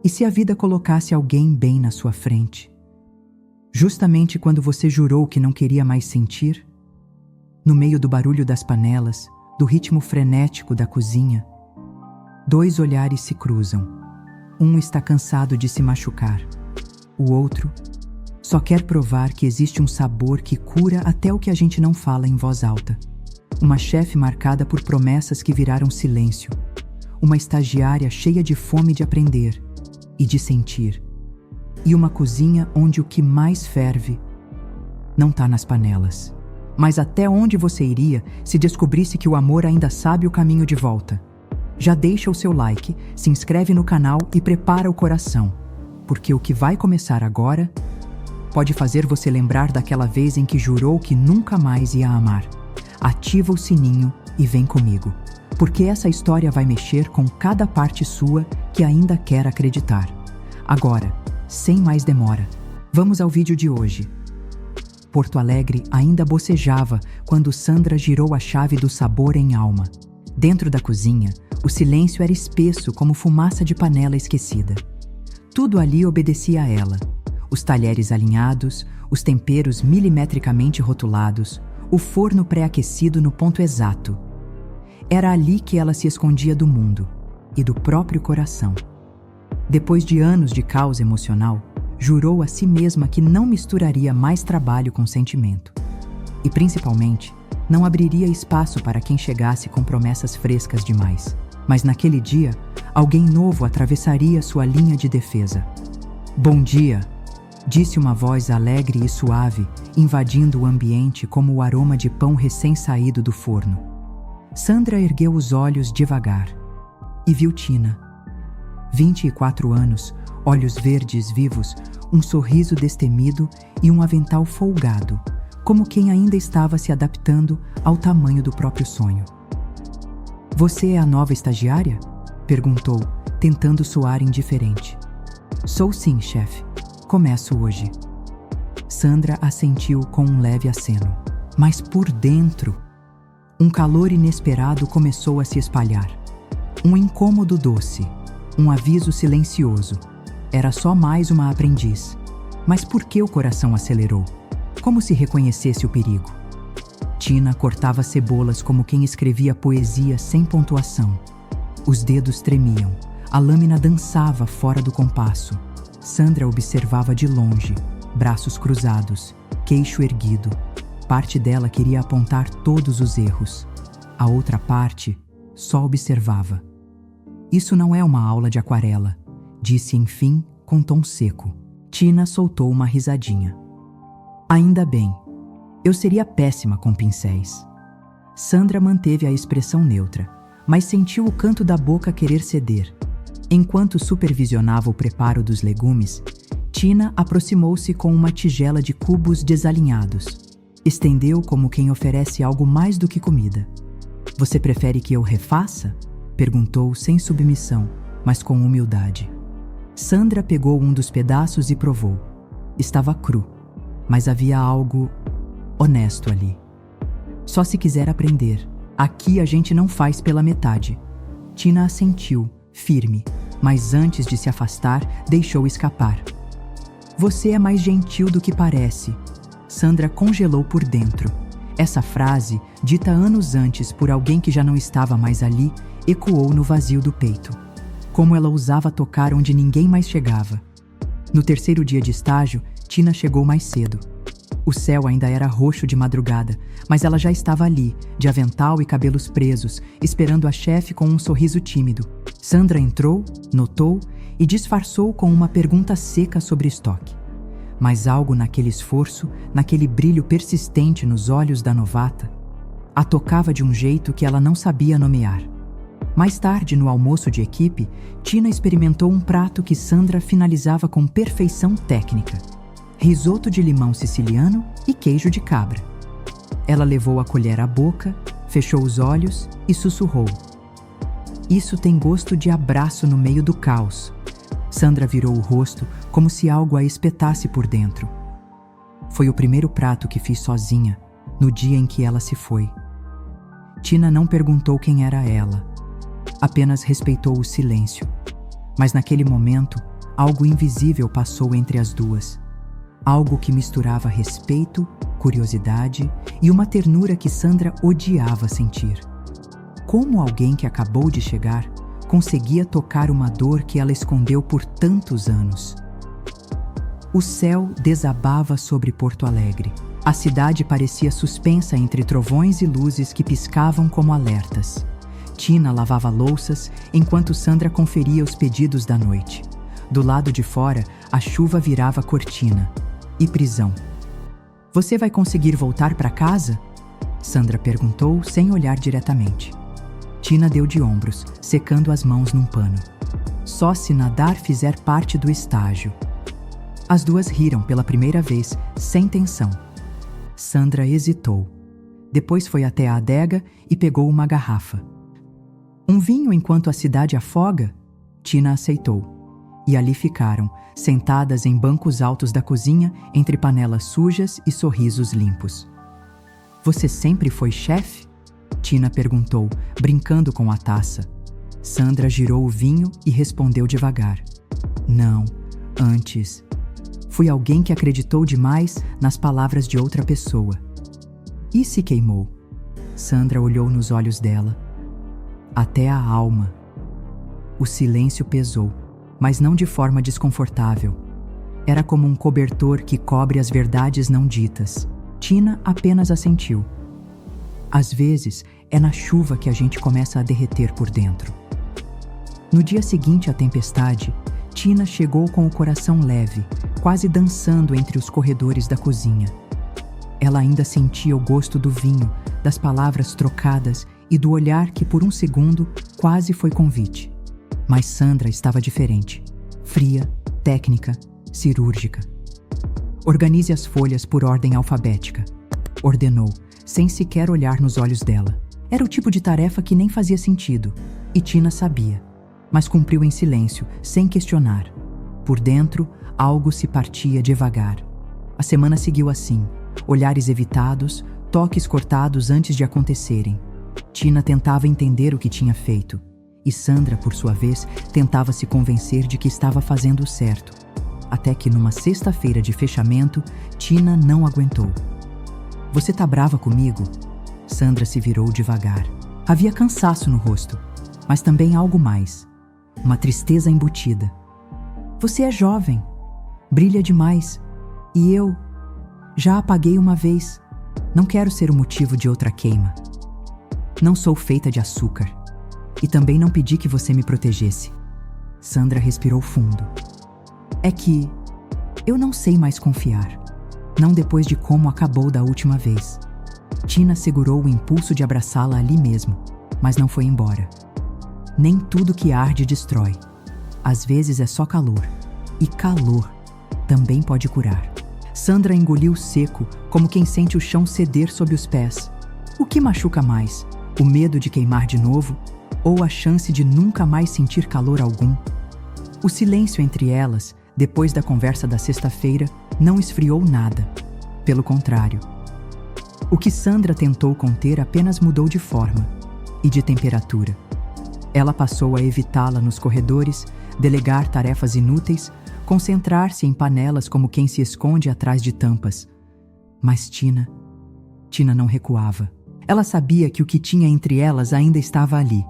E se a vida colocasse alguém bem na sua frente? Justamente quando você jurou que não queria mais sentir? No meio do barulho das panelas, do ritmo frenético da cozinha, dois olhares se cruzam. Um está cansado de se machucar. O outro só quer provar que existe um sabor que cura até o que a gente não fala em voz alta. Uma chefe marcada por promessas que viraram silêncio. Uma estagiária cheia de fome de aprender e de sentir. E uma cozinha onde o que mais ferve não está nas panelas. Mas até onde você iria se descobrisse que o amor ainda sabe o caminho de volta? Já deixa o seu like, se inscreve no canal e prepara o coração, porque o que vai começar agora pode fazer você lembrar daquela vez em que jurou que nunca mais ia amar. Ativa o sininho e vem comigo, porque essa história vai mexer com cada parte sua que ainda quer acreditar. Agora, sem mais demora, vamos ao vídeo de hoje. Porto Alegre ainda bocejava quando Sandra girou a chave do sabor em Alma. Dentro da cozinha, o silêncio era espesso como fumaça de panela esquecida. Tudo ali obedecia a ela. Os talheres alinhados, os temperos milimetricamente rotulados, o forno pré-aquecido no ponto exato. Era ali que ela se escondia do mundo e do próprio coração. Depois de anos de caos emocional, jurou a si mesma que não misturaria mais trabalho com sentimento. E, principalmente, não abriria espaço para quem chegasse com promessas frescas demais. Mas naquele dia, alguém novo atravessaria sua linha de defesa. "Bom dia", disse uma voz alegre e suave, invadindo o ambiente como o aroma de pão recém-saído do forno. Sandra ergueu os olhos devagar e viu Tina. 24 anos, olhos verdes vivos, um sorriso destemido e um avental folgado, como quem ainda estava se adaptando ao tamanho do próprio sonho. "Você é a nova estagiária?", perguntou, tentando soar indiferente. "Sou sim, chefe. Começo hoje." Sandra assentiu com um leve aceno. Mas por dentro, um calor inesperado começou a se espalhar. Um incômodo doce, um aviso silencioso. Era só mais uma aprendiz. Mas por que o coração acelerou? Como se reconhecesse o perigo? Tina cortava cebolas como quem escrevia poesia sem pontuação. Os dedos tremiam, a lâmina dançava fora do compasso. Sandra observava de longe, braços cruzados, queixo erguido. Parte dela queria apontar todos os erros. A outra parte só observava. "Isso não é uma aula de aquarela", disse enfim com tom seco. Tina soltou uma risadinha. "Ainda bem. Eu seria péssima com pincéis." Sandra manteve a expressão neutra, mas sentiu o canto da boca querer ceder. Enquanto supervisionava o preparo dos legumes, Tina aproximou-se com uma tigela de cubos desalinhados. Estendeu como quem oferece algo mais do que comida. "Você prefere que eu refaça?", perguntou sem submissão, mas com humildade. Sandra pegou um dos pedaços e provou. Estava cru, mas havia algo honesto ali. "Só se quiser aprender. Aqui a gente não faz pela metade." Tina assentiu, firme, mas antes de se afastar, deixou escapar. "Você é mais gentil do que parece." Sandra congelou por dentro. Essa frase, dita anos antes por alguém que já não estava mais ali, ecoou no vazio do peito. Como ela ousava tocar onde ninguém mais chegava. No terceiro dia de estágio, Tina chegou mais cedo. O céu ainda era roxo de madrugada, mas ela já estava ali, de avental e cabelos presos, esperando a chefe com um sorriso tímido. Sandra entrou, notou e disfarçou com uma pergunta seca sobre estoque. Mas algo naquele esforço, naquele brilho persistente nos olhos da novata, a tocava de um jeito que ela não sabia nomear. Mais tarde, no almoço de equipe, Tina experimentou um prato que Sandra finalizava com perfeição técnica: risoto de limão siciliano e queijo de cabra. Ela levou a colher à boca, fechou os olhos e sussurrou: "Isso tem gosto de abraço no meio do caos." Sandra virou o rosto como se algo a espetasse por dentro. Foi o primeiro prato que fiz sozinha, no dia em que ela se foi. Tina não perguntou quem era ela, apenas respeitou o silêncio. Mas naquele momento, algo invisível passou entre as duas. Algo que misturava respeito, curiosidade e uma ternura que Sandra odiava sentir. Como alguém que acabou de chegar conseguia tocar uma dor que ela escondeu por tantos anos? O céu desabava sobre Porto Alegre. A cidade parecia suspensa entre trovões e luzes que piscavam como alertas. Tina lavava louças enquanto Sandra conferia os pedidos da noite. Do lado de fora, a chuva virava cortina. E prisão. Você vai conseguir voltar para casa? Sandra perguntou sem olhar diretamente. Tina deu de ombros, secando as mãos num pano. Só se nadar fizer parte do estágio. As duas riram pela primeira vez, sem tensão. Sandra hesitou. Depois foi até a adega e pegou uma garrafa. Um vinho enquanto a cidade afoga? Tina aceitou. E ali ficaram, sentadas em bancos altos da cozinha, entre panelas sujas e sorrisos limpos. Você sempre foi chefe? Tina perguntou, brincando com a taça. Sandra girou o vinho e respondeu devagar. Não, antes. Fui alguém que acreditou demais nas palavras de outra pessoa. E se queimou? Sandra olhou nos olhos dela. Até a alma. O silêncio pesou, mas não de forma desconfortável. Era como um cobertor que cobre as verdades não ditas. Tina apenas assentiu. Às vezes, é na chuva que a gente começa a derreter por dentro. No dia seguinte à tempestade, Tina chegou com o coração leve, quase dançando entre os corredores da cozinha. Ela ainda sentia o gosto do vinho, das palavras trocadas e do olhar que por um segundo quase foi convite. Mas Sandra estava diferente. Fria, técnica, cirúrgica. Organize as folhas por ordem alfabética, ordenou, sem sequer olhar nos olhos dela. Era o tipo de tarefa que nem fazia sentido, e Tina sabia, mas cumpriu em silêncio, sem questionar. Por dentro, algo se partia devagar. A semana seguiu assim, olhares evitados, toques cortados antes de acontecerem. Tina tentava entender o que tinha feito, e Sandra, por sua vez, tentava se convencer de que estava fazendo o certo. Até que numa sexta-feira de fechamento, Tina não aguentou. Você tá brava comigo? Sandra se virou devagar. Havia cansaço no rosto, mas também algo mais. Uma tristeza embutida. Você é jovem, brilha demais, e eu já apaguei uma vez. Não quero ser o motivo de outra queima. Não sou feita de açúcar, e também não pedi que você me protegesse. Sandra respirou fundo. É que eu não sei mais confiar, não depois de como acabou da última vez. Tina segurou o impulso de abraçá-la ali mesmo, mas não foi embora. Nem tudo que arde destrói. Às vezes é só calor, e calor também pode curar. Sandra engoliu seco, como quem sente o chão ceder sob os pés. O que machuca mais? O medo de queimar de novo? Ou a chance de nunca mais sentir calor algum? O silêncio entre elas, depois da conversa da sexta-feira, não esfriou nada. Pelo contrário. O que Sandra tentou conter apenas mudou de forma e de temperatura. Ela passou a evitá-la nos corredores, delegar tarefas inúteis, concentrar-se em panelas como quem se esconde atrás de tampas. Mas Tina não recuava. Ela sabia que o que tinha entre elas ainda estava ali.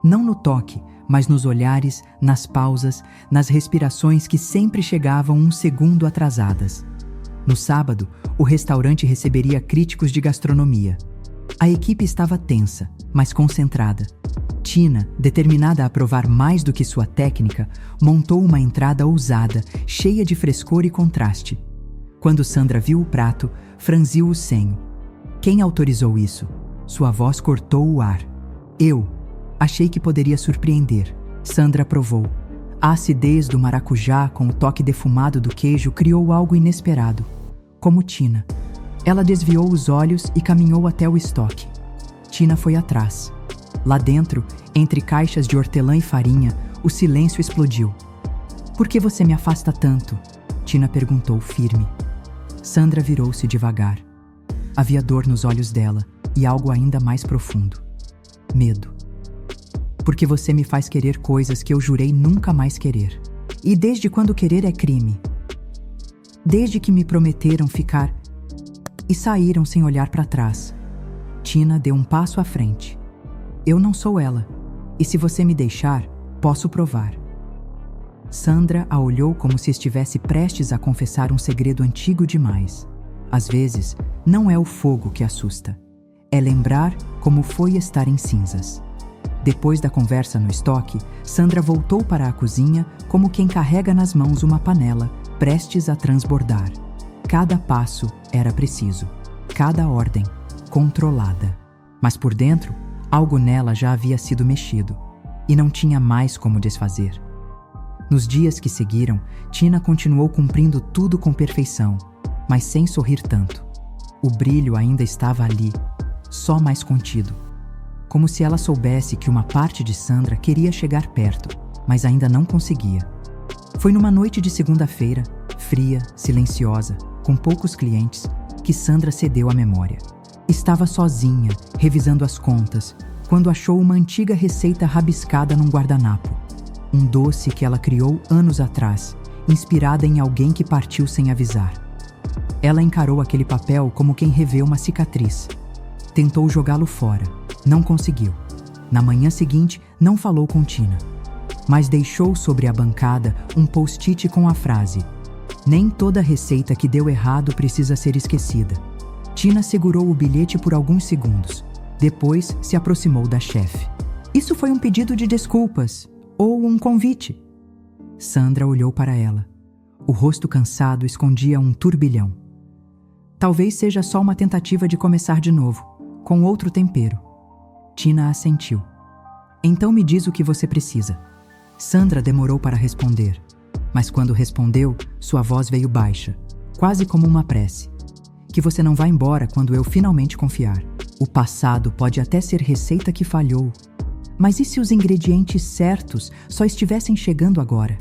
Não no toque, mas nos olhares, nas pausas, nas respirações que sempre chegavam um segundo atrasadas. No sábado, o restaurante receberia críticos de gastronomia. A equipe estava tensa, mas concentrada. Tina, determinada a provar mais do que sua técnica, montou uma entrada ousada, cheia de frescor e contraste. Quando Sandra viu o prato, franziu o senho. Quem autorizou isso? Sua voz cortou o ar. Eu. Achei que poderia surpreender. Sandra provou. A acidez do maracujá com o toque defumado do queijo criou algo inesperado. Como Tina. Ela desviou os olhos e caminhou até o estoque. Tina foi atrás. Lá dentro, entre caixas de hortelã e farinha, o silêncio explodiu. Por que você me afasta tanto? Tina perguntou firme. Sandra virou-se devagar. Havia dor nos olhos dela e algo ainda mais profundo. Medo. Porque você me faz querer coisas que eu jurei nunca mais querer. E desde quando querer é crime? Desde que me prometeram ficar e saíram sem olhar para trás. Tina deu um passo à frente. Eu não sou ela, e se você me deixar, posso provar. Sandra a olhou como se estivesse prestes a confessar um segredo antigo demais. Às vezes, não é o fogo que assusta. É lembrar como foi estar em cinzas. Depois da conversa no estoque, Sandra voltou para a cozinha como quem carrega nas mãos uma panela, prestes a transbordar. Cada passo era preciso, cada ordem controlada. Mas por dentro, algo nela já havia sido mexido, e não tinha mais como desfazer. Nos dias que seguiram, Tina continuou cumprindo tudo com perfeição, mas sem sorrir tanto. O brilho ainda estava ali, só mais contido. Como se ela soubesse que uma parte de Sandra queria chegar perto, mas ainda não conseguia. Foi numa noite de segunda-feira, fria, silenciosa, com poucos clientes, que Sandra cedeu à memória. Estava sozinha, revisando as contas, quando achou uma antiga receita rabiscada num guardanapo. Um doce que ela criou anos atrás, inspirada em alguém que partiu sem avisar. Ela encarou aquele papel como quem revê uma cicatriz. Tentou jogá-lo fora. Não conseguiu. Na manhã seguinte, não falou com Tina, mas deixou sobre a bancada um post-it com a frase: "Nem toda receita que deu errado precisa ser esquecida." Tina segurou o bilhete por alguns segundos. Depois, se aproximou da chefe. "Isso foi um pedido de desculpas, ou um convite?" Sandra olhou para ela. O rosto cansado escondia um turbilhão. "Talvez seja só uma tentativa de começar de novo, com outro tempero." Tina assentiu. "Então me diz o que você precisa." Sandra demorou para responder, mas quando respondeu, sua voz veio baixa, quase como uma prece. "Que você não vá embora quando eu finalmente confiar. O passado pode até ser receita que falhou, mas e se os ingredientes certos só estivessem chegando agora?"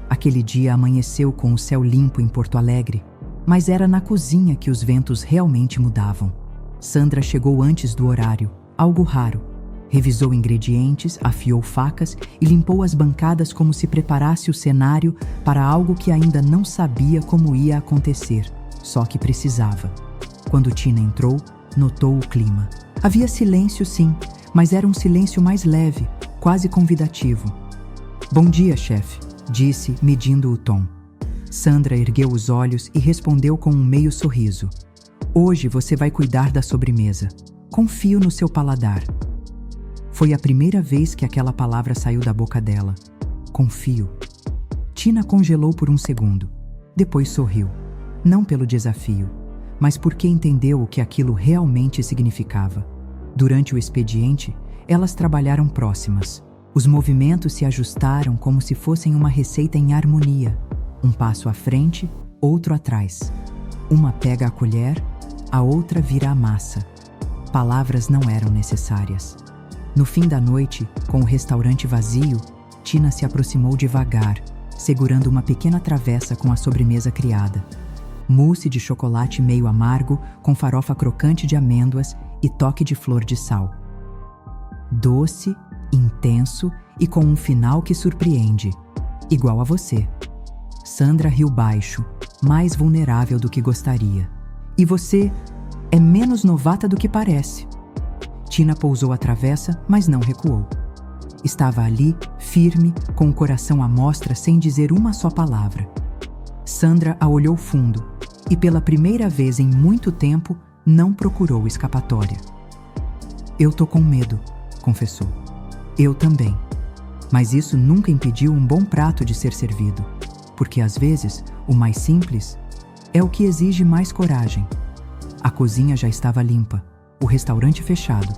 Aquele dia amanheceu com o céu limpo em Porto Alegre, mas era na cozinha que os ventos realmente mudavam. Sandra chegou antes do horário, algo raro. Revisou ingredientes, afiou facas e limpou as bancadas como se preparasse o cenário para algo que ainda não sabia como ia acontecer, só que precisava. Quando Tina entrou, notou o clima. Havia silêncio, sim, mas era um silêncio mais leve, quase convidativo. "Bom dia, chefe", disse, medindo o tom. Sandra ergueu os olhos e respondeu com um meio sorriso. "Hoje você vai cuidar da sobremesa. Confio no seu paladar." Foi a primeira vez que aquela palavra saiu da boca dela. Confio. Tina congelou por um segundo. Depois sorriu. Não pelo desafio, mas porque entendeu o que aquilo realmente significava. Durante o expediente, elas trabalharam próximas. Os movimentos se ajustaram como se fossem uma receita em harmonia. Um passo à frente, outro atrás. Uma pega a colher, a outra vira a massa. Palavras não eram necessárias. No fim da noite, com o restaurante vazio, Tina se aproximou devagar, segurando uma pequena travessa com a sobremesa criada. Mousse de chocolate meio amargo, com farofa crocante de amêndoas e toque de flor de sal. Doce, intenso e com um final que surpreende. Igual a você. Sandra riu baixo, mais vulnerável do que gostaria. "E você é menos novata do que parece." Tina pousou a travessa, mas não recuou. Estava ali, firme, com o coração à mostra sem dizer uma só palavra. Sandra a olhou fundo e, pela primeira vez em muito tempo, não procurou escapatória. "Eu tô com medo", confessou. "Eu também. Mas isso nunca impediu um bom prato de ser servido, porque às vezes o mais simples é o que exige mais coragem." A cozinha já estava limpa, o restaurante fechado.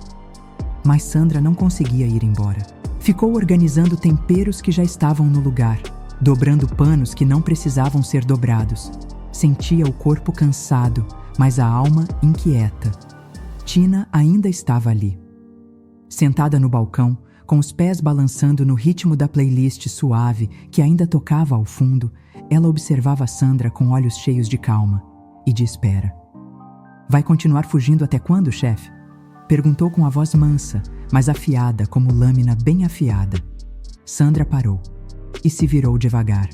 Mas Sandra não conseguia ir embora. Ficou organizando temperos que já estavam no lugar, dobrando panos que não precisavam ser dobrados. Sentia o corpo cansado, mas a alma inquieta. Tina ainda estava ali. Sentada no balcão, com os pés balançando no ritmo da playlist suave que ainda tocava ao fundo, ela observava Sandra com olhos cheios de calma e de espera. "Vai continuar fugindo até quando, chefe?" Perguntou com a voz mansa, mas afiada como lâmina bem afiada. Sandra parou. e se virou devagar.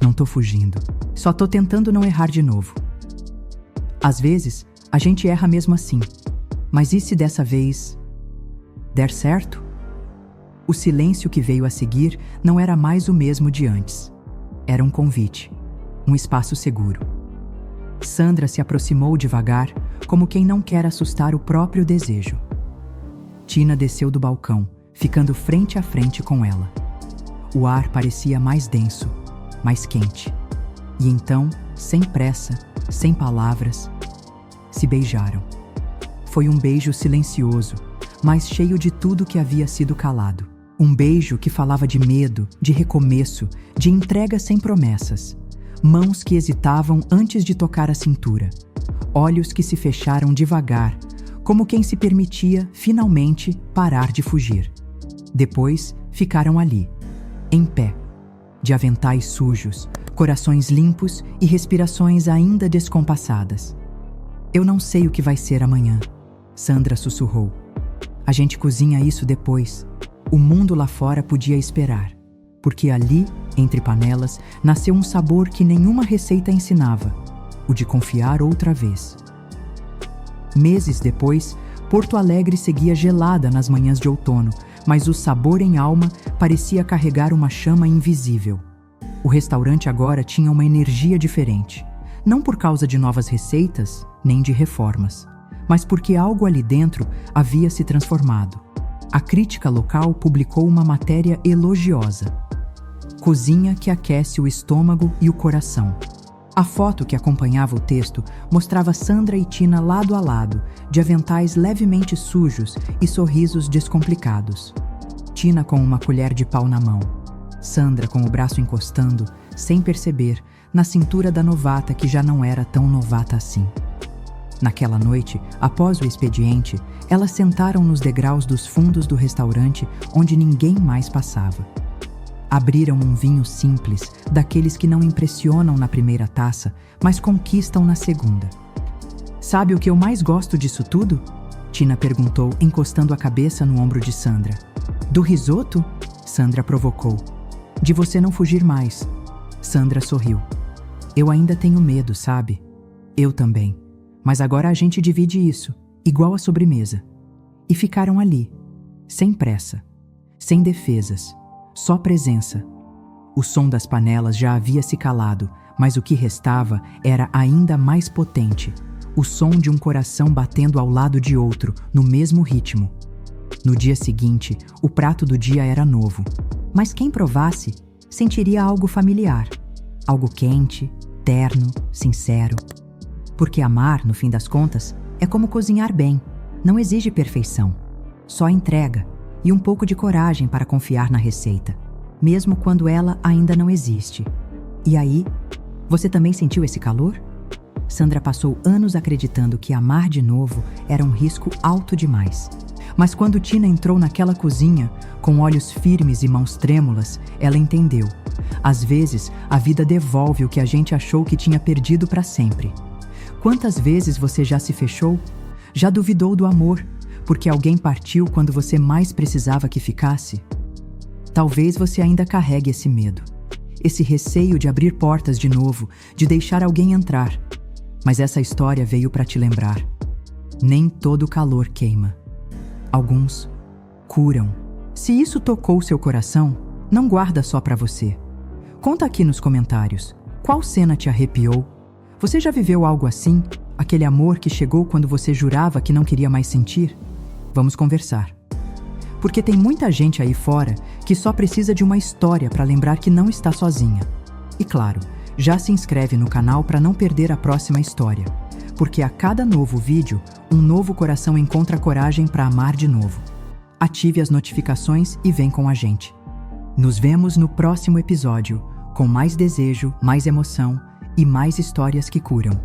Não tô fugindo. Só tô tentando não errar de novo. Às vezes, a gente erra mesmo assim. Mas e se dessa vez der certo? O silêncio que veio a seguir não era mais o mesmo de antes. Era um convite, um espaço seguro. Sandra se aproximou devagar, como quem não quer assustar o próprio desejo. Tina desceu do balcão, ficando frente a frente com ela. O ar parecia mais denso, mais quente. E então, sem pressa, sem palavras, se beijaram. Foi um beijo silencioso, mas cheio de tudo que havia sido calado. Um beijo que falava de medo, de recomeço, de entrega sem promessas. Mãos que hesitavam antes de tocar a cintura. Olhos que se fecharam devagar, como quem se permitia, finalmente, parar de fugir. Depois, ficaram ali, em pé, de aventais sujos, corações limpos e respirações ainda descompassadas. Eu não sei o que vai ser amanhã, Sandra sussurrou. A gente cozinha isso depois. O mundo lá fora podia esperar, porque ali, entre panelas, nasceu um sabor que nenhuma receita ensinava, o de confiar outra vez. Meses depois, Porto Alegre seguia gelada nas manhãs de outono, mas o sabor em alma parecia carregar uma chama invisível. O restaurante agora tinha uma energia diferente, não por causa de novas receitas, nem de reformas, mas porque algo ali dentro havia se transformado. A crítica local publicou uma matéria elogiosa. Cozinha que aquece o estômago e o coração. A foto que acompanhava o texto mostrava Sandra e Tina lado a lado, de aventais levemente sujos e sorrisos descomplicados. Tina com uma colher de pau na mão. Sandra com o braço encostando, sem perceber, na cintura da novata que já não era tão novata assim. Naquela noite, após o expediente, elas sentaram nos degraus dos fundos do restaurante onde ninguém mais passava. Abriram um vinho simples, daqueles que não impressionam na primeira taça, mas conquistam na segunda. Sabe o que eu mais gosto disso tudo? Tina perguntou, encostando a cabeça no ombro de Sandra. Do risoto? Sandra provocou. De você não fugir mais. Sandra sorriu. Eu ainda tenho medo, sabe? Eu também. Mas agora a gente divide isso, igual a sobremesa. E ficaram ali, sem pressa, sem defesas, só presença. O som das panelas já havia se calado, mas o que restava era ainda mais potente. O som de um coração batendo ao lado de outro, no mesmo ritmo. No dia seguinte, o prato do dia era novo. Mas quem provasse, sentiria algo familiar. Algo quente, terno, sincero. Porque amar, no fim das contas, é como cozinhar bem. Não exige perfeição. Só entrega e um pouco de coragem para confiar na receita, mesmo quando ela ainda não existe. E aí, você também sentiu esse calor? Sandra passou anos acreditando que amar de novo era um risco alto demais. Mas quando Tina entrou naquela cozinha, com olhos firmes e mãos trêmulas, ela entendeu. Às vezes, a vida devolve o que a gente achou que tinha perdido para sempre. Quantas vezes você já se fechou? Já duvidou do amor, porque alguém partiu quando você mais precisava que ficasse? Talvez você ainda carregue esse medo, esse receio de abrir portas de novo, de deixar alguém entrar. Mas essa história veio para te lembrar. Nem todo calor queima. Alguns curam. Se isso tocou seu coração, não guarda só para você. Conta aqui nos comentários. Qual cena te arrepiou? Você já viveu algo assim? Aquele amor que chegou quando você jurava que não queria mais sentir? Vamos conversar. Porque tem muita gente aí fora que só precisa de uma história para lembrar que não está sozinha. E claro, já se inscreve no canal para não perder a próxima história. Porque a cada novo vídeo, um novo coração encontra coragem para amar de novo. Ative as notificações e vem com a gente. Nos vemos no próximo episódio, com mais desejo, mais emoção e mais histórias que curam.